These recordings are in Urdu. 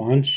5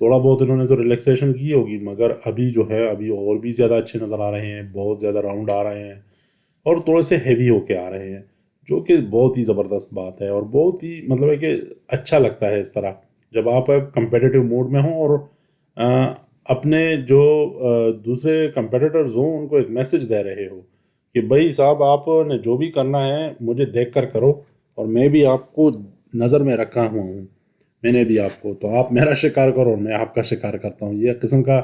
تھوڑا بہت انہوں نے تو ریلیکسیشن کی ہوگی، مگر ابھی جو ہے ابھی اور بھی زیادہ اچھے نظر آ رہے ہیں، بہت زیادہ راؤنڈ آ رہے ہیں اور تھوڑے سے ہیوی ہو کے آ رہے ہیں، جو کہ بہت ہی زبردست بات ہے اور بہت ہی مطلب ہے کہ اچھا لگتا ہے اس طرح جب آپ کمپیٹیٹیو موڈ میں ہوں اور اپنے جو دوسرے کمپیٹیٹرز ہوں ان کو ایک میسج دے رہے ہو کہ بھائی صاحب آپ نے جو بھی کرنا ہے مجھے دیکھ کر کرو، اور میں بھی آپ کو نظر میں رکھا ہوا ہوں، میں نے بھی آپ کو، تو آپ میرا شکار کرو اور میں آپ کا شکار کرتا ہوں. یہ قسم کا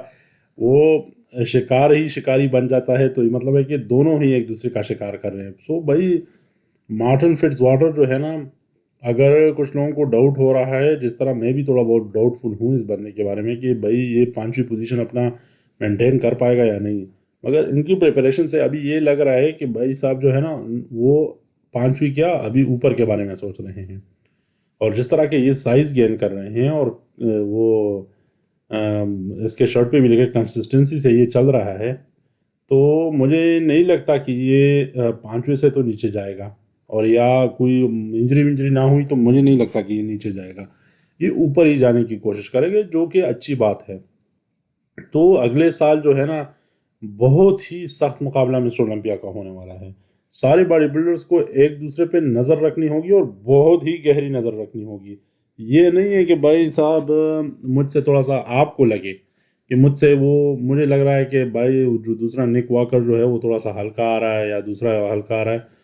وہ شکار ہی شکاری بن جاتا ہے، تو یہ مطلب ہے کہ دونوں ہی ایک دوسرے کا شکار کر رہے ہیں. سو بھائی مارٹن فٹز واٹر جو ہے نا، اگر کچھ لوگوں کو ڈاؤٹ ہو رہا ہے، جس طرح میں بھی تھوڑا بہت ڈاؤٹ فل ہوں اس بندے کے بارے میں کہ بھائی یہ 5ویں پوزیشن اپنا مینٹین کر پائے گا یا نہیں، مگر ان کی پریپریشن سے ابھی یہ لگ رہا ہے کہ بھائی صاحب جو ہے نا وہ 5ویں کیا ابھی اوپر کے بارے میں سوچ رہے ہیں. اور جس طرح کے یہ سائز گین کر رہے ہیں اور وہ اس کے شرٹ پہ بھی لکھے کنسسٹنسی سے یہ چل رہا ہے، تو مجھے نہیں لگتا کہ یہ 5ویں سے تو نیچے جائے گا، اور یا کوئی انجری نہ ہوئی تو مجھے نہیں لگتا کہ یہ نیچے جائے گا، یہ اوپر ہی جانے کی کوشش کرے گا، جو کہ اچھی بات ہے. تو اگلے سال جو ہے نا بہت ہی سخت مقابلہ مسٹر اولمپیا کا ہونے والا ہے. سارے باڈی بلڈرز کو ایک دوسرے پہ نظر رکھنی ہوگی اور بہت ہی گہری نظر رکھنی ہوگی. یہ نہیں ہے کہ بھائی صاحب مجھ سے تھوڑا سا آپ کو لگے کہ مجھ سے مجھے لگ رہا ہے کہ بھائی جو دوسرا نک واکر جو ہے وہ تھوڑا سا ہلکا آ رہا ہے یا دوسرا ہلکا آ رہا ہے.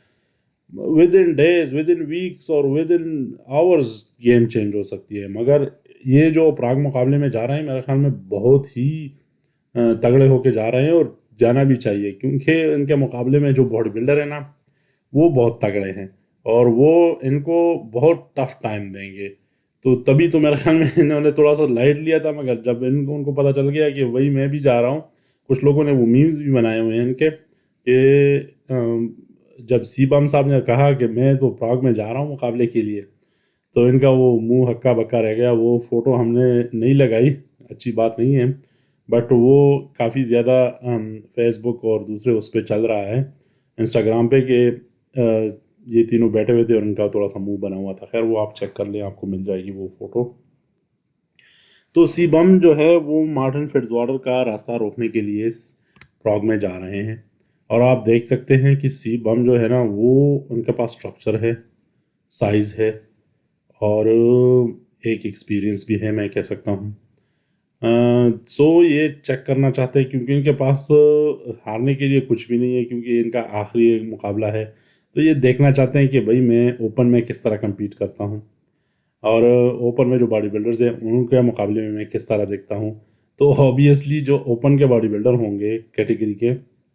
Within days, within weeks اور within hours game change ہو سکتی ہے. مگر یہ جو پراگ مقابلے میں جا رہے ہیں میرے خیال میں بہت ہی تگڑے ہو کے جا رہے ہیں، اور جانا بھی چاہیے، کیونکہ ان کے مقابلے میں جو باڈی بلڈر ہیں نا وہ بہت تگڑے ہیں اور وہ ان کو بہت ٹف ٹائم دیں گے. تو تبھی تو میرے خیال میں انہوں نے تھوڑا سا لائٹ لیا تھا، مگر جب ان کو پتہ چل گیا کہ وہی میں بھی جا رہا ہوں، کچھ لوگوں نے وہ میمز بھی بنائے ہوئے ہیں ان کے کہ جب سی بم صاحب نے کہا کہ میں تو پراگ میں جا رہا ہوں مقابلے کے لیے، تو ان کا وہ منہ ہکا بکا رہ گیا. وہ فوٹو ہم نے نہیں لگائی، اچھی بات نہیں ہے، بٹ وہ کافی زیادہ فیس بک اور دوسرے اس پہ چل رہا ہے، انسٹاگرام پہ، کہ یہ تینوں بیٹھے ہوئے تھے اور ان کا تھوڑا سا منہ بنا ہوا تھا. خیر وہ آپ چیک کر لیں، آپ کو مل جائے گی وہ فوٹو. تو سی بم جو ہے وہ مارٹن فٹز واٹر کا راستہ روکنے کے لیے پراگ میں جا رہے ہیں، اور آپ دیکھ سکتے ہیں کہ سی بم جو ہے نا وہ ان کے پاس اسٹرکچر ہے، سائز ہے، اور ایک ایکسپیرینس بھی ہے میں کہہ سکتا ہوں. سو یہ چیک کرنا چاہتے ہیں کیونکہ ان کے پاس ہارنے کے لیے کچھ بھی نہیں ہے، کیونکہ ان کا آخری مقابلہ ہے. تو یہ دیکھنا چاہتے ہیں کہ بھائی میں اوپن میں کس طرح کمپیٹ کرتا ہوں، اور اوپن میں جو باڈی بلڈرز ہیں ان کے مقابلے میں کس طرح دیکھتا ہوں. تو آبویسلی جو اوپن کے باڈی بلڈر ہوں گے کیٹیگری کے،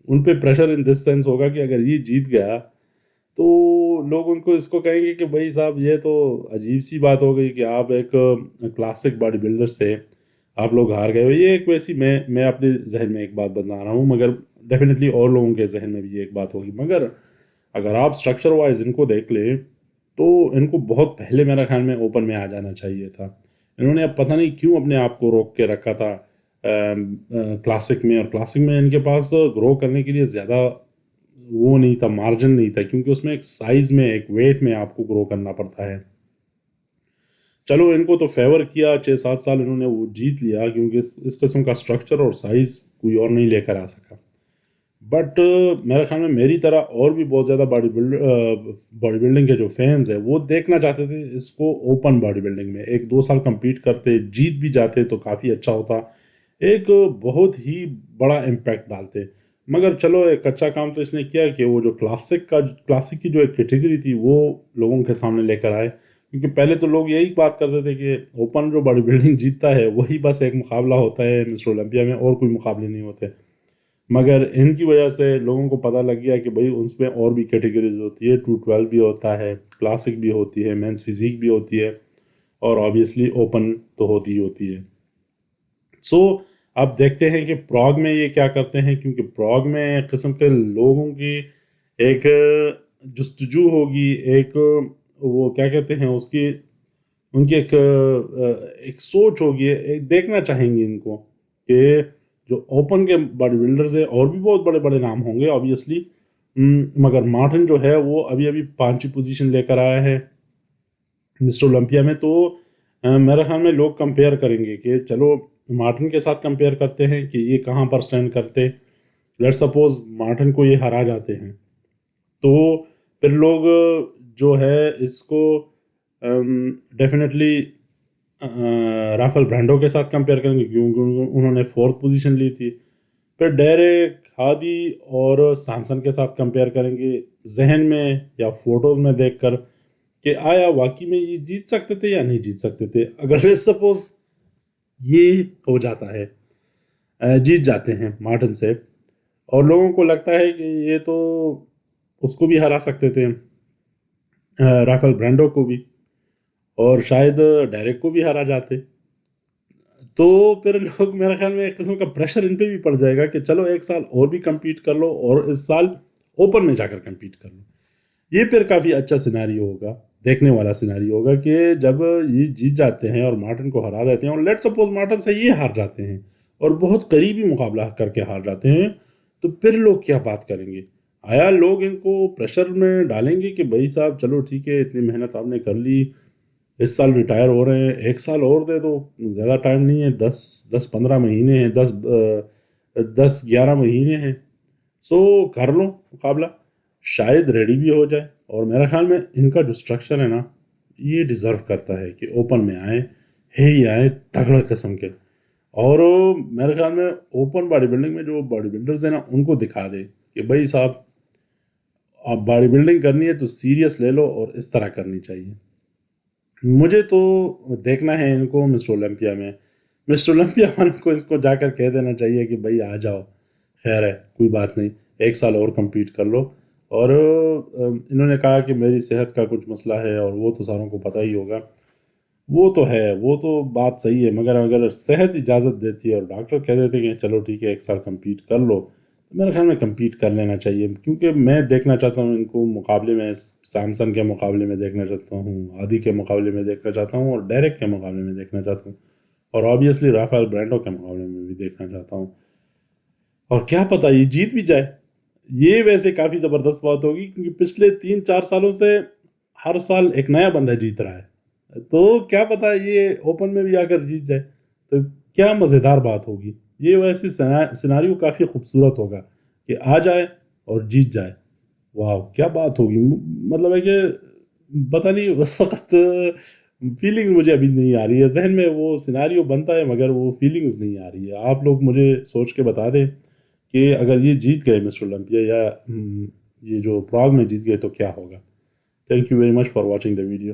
ان پہ پریشر ان دس سینس ہوگا کہ اگر یہ جیت گیا تو لوگ ان کو اس کو کہیں گے کہ بھائی صاحب یہ تو عجیب سی بات ہو گئی کہ آپ ایک کلاسک باڈی بلڈر سے آپ لوگ ہار گئے ہو. یہ ایک ویسی میں اپنے ذہن میں ایک بات بتا رہا ہوں، مگر ڈیفینیٹلی اور لوگوں کے ذہن میں بھی یہ ایک بات ہوگی. مگر اگر آپ اسٹرکچر وائز ان کو دیکھ لیں تو ان کو بہت پہلے میرا خیال میں اوپن میں آ جانا چاہیے تھا. انہوں نے اب پتہ نہیں کیوں اپنے آپ کو روک کے رکھا تھا کلاسک میں، اور کلاسک میں ان کے پاس گرو کرنے کے لیے زیادہ وہ نہیں تھا، مارجن نہیں تھا، کیونکہ اس میں ایک سائز میں ایک ویٹ میں آپ کو گرو کرنا پڑتا ہے. چلو ان کو تو فیور کیا، 6-7 سال انہوں نے وہ جیت لیا، کیونکہ اس قسم کا اسٹرکچر اور سائز کوئی اور نہیں لے کر آ سکا. بٹ میرے خیال میں میری طرح اور بھی بہت زیادہ باڈی بلڈنگ کے جو فینز ہیں وہ دیکھنا چاہتے تھے اس کو اوپن باڈی بلڈنگ میں. 1-2 سال کمپیٹ کرتے، جیت بھی جاتے تو کافی اچھا ہوتا، ایک بہت ہی بڑا امپیکٹ ڈالتے. مگر چلو ایک اچھا کام تو اس نے کیا کہ وہ جو کلاسک کی جو ایک کیٹیگری تھی وہ لوگوں کے سامنے لے کر آئے. کیونکہ پہلے تو لوگ یہی بات کرتے تھے کہ اوپن جو باڈی بلڈنگ جیتتا ہے وہی بس ایک مقابلہ ہوتا ہے مسٹر اولمپیا میں، اور کوئی مقابلے نہیں ہوتے. مگر ان کی وجہ سے لوگوں کو پتہ لگ گیا کہ بھائی اس میں اور بھی کیٹیگریز ہوتی ہے، 212 بھی ہوتا ہے، کلاسک بھی ہوتی ہے، مینس فزیک بھی ہوتی ہے، اور آبویسلی اوپن تو ہوتی ہی ہوتی ہے. سو اب دیکھتے ہیں کہ پراگ میں یہ کیا کرتے ہیں، کیونکہ پراگ میں ایک قسم کے لوگوں کی ایک جستجو ہوگی، ایک وہ کیا کہتے ہیں اس کی، ان کی ایک سوچ ہوگی، ایک دیکھنا چاہیں گے ان کو کہ جو اوپن کے باڈی بلڈرز ہیں اور بھی بہت بڑے بڑے نام ہوں گے آبویسلی، مگر مارٹن جو ہے وہ ابھی 5ویں پوزیشن لے کر آیا ہے مسٹر اولمپیا میں. تو میرے خیال میں لوگ کمپیئر کریں گے کہ چلو مارٹن کے ساتھ کمپیئر کرتے ہیں کہ یہ کہاں پر سٹینڈ کرتے. لیٹ سپوز مارٹن کو یہ ہرا جاتے ہیں تو پھر لوگ جو ہے اس کو ڈیفینیٹلی رافل برانڈو کے ساتھ کمپیئر کریں گے کیونکہ انہوں نے 4th پوزیشن لی تھی. پھر ڈیریک ہادی اور سامسن کے ساتھ کمپیئر کریں گے ذہن میں یا فوٹوز میں دیکھ کر کہ آیا واقعی میں یہ جیت سکتے تھے یا نہیں جیت سکتے تھے. اگر لیٹ سپوز یہ ہو جاتا ہے جیت جاتے ہیں مارٹن سے اور لوگوں کو لگتا ہے کہ یہ تو اس کو بھی ہرا سکتے تھے رافل برانڈو کو بھی اور شاید ڈیریک کو بھی ہرا جاتے تو پھر لوگ میرے خیال میں ایک قسم کا پریشر ان پہ بھی پڑ جائے گا کہ چلو ایک سال اور بھی کمپیٹ کر لو اور اس سال اوپن میں جا کر کمپیٹ کر لو. یہ پھر کافی اچھا سیناریو ہوگا, دیکھنے والا سیناریو ہوگا کہ جب یہ جیت جاتے ہیں اور مارٹن کو ہرا دیتے ہیں اور لیٹ سپوز مارٹن سے یہ ہار جاتے ہیں اور بہت قریبی مقابلہ کر کے ہار جاتے ہیں تو پھر لوگ کیا بات کریں گے. آیا لوگ ان کو پریشر میں ڈالیں گے کہ بھائی صاحب چلو ٹھیک ہے اتنی محنت آپ نے کر لی, اس سال ریٹائر ہو رہے ہیں, ایک سال اور دے دو, زیادہ ٹائم نہیں ہے, 10-15 مہینے ہیں, 10-11 مہینے ہیں, سو کر لو مقابلہ, شاید ریڈی بھی ہو جائے. اور میرا خیال میں ان کا جو اسٹرکچر ہے نا یہ ڈیزرو کرتا ہے کہ اوپن میں آئیں, ہی آئیں تگڑا قسم کے. اور میرے خیال میں اوپن باڈی بلڈنگ میں جو باڈی بلڈرز ہیں نا ان کو دکھا دے کہ بھائی صاحب آپ باڈی بلڈنگ کرنی ہے تو سیریس لے لو اور اس طرح کرنی چاہیے. مجھے تو دیکھنا ہے ان کو مسٹر اولمپیا میں. مسٹر اولمپیا والوں کو اس کو جا کر کہہ دینا چاہیے کہ بھائی آ جاؤ, خیر ہے کوئی بات نہیں, ایک سال اور کمپیٹ کر لو. اور انہوں نے کہا کہ میری صحت کا کچھ مسئلہ ہے اور وہ تو ساروں کو پتہ ہی ہوگا, وہ تو ہے, وہ تو بات صحیح ہے, مگر اگر صحت اجازت دیتی ہے اور ڈاکٹر کہہ دیتے کہ چلو ٹھیک ہے ایک سال کمپیٹ کر لو تو میرے خیال میں کمپیٹ کر لینا چاہیے. کیونکہ میں دیکھنا چاہتا ہوں ان کو مقابلے میں, سامسن کے مقابلے میں دیکھنا چاہتا ہوں, ہادی کے مقابلے میں دیکھنا چاہتا ہوں اور ڈیریک کے مقابلے میں دیکھنا چاہتا ہوں اور آبویسلی رافیل برانڈو کے مقابلے میں بھی دیکھنا چاہتا ہوں. اور کیا پتہ یہ جیت بھی جائے. یہ ویسے کافی زبردست بات ہوگی کیونکہ پچھلے 3-4 سالوں سے ہر سال ایک نیا بندہ جیت رہا ہے, تو کیا پتہ یہ اوپن میں بھی آ کر جیت جائے تو کیا مزیدار بات ہوگی. یہ ویسے سیناریو کافی خوبصورت ہوگا کہ آ جائے اور جیت جائے. واو کیا بات ہوگی. مطلب ہے کہ پتہ نہیں اس وقت فیلنگز مجھے ابھی نہیں آ رہی ہے ذہن میں, وہ سیناریو بنتا ہے مگر وہ فیلنگز نہیں آ رہی ہے. آپ لوگ مجھے سوچ کے بتا دیں کہ اگر یہ جیت گئے مسٹر اولمپیا یا یہ جو پراگ میں جیت گئے تو کیا ہوگا. Thank you very much for watching the video.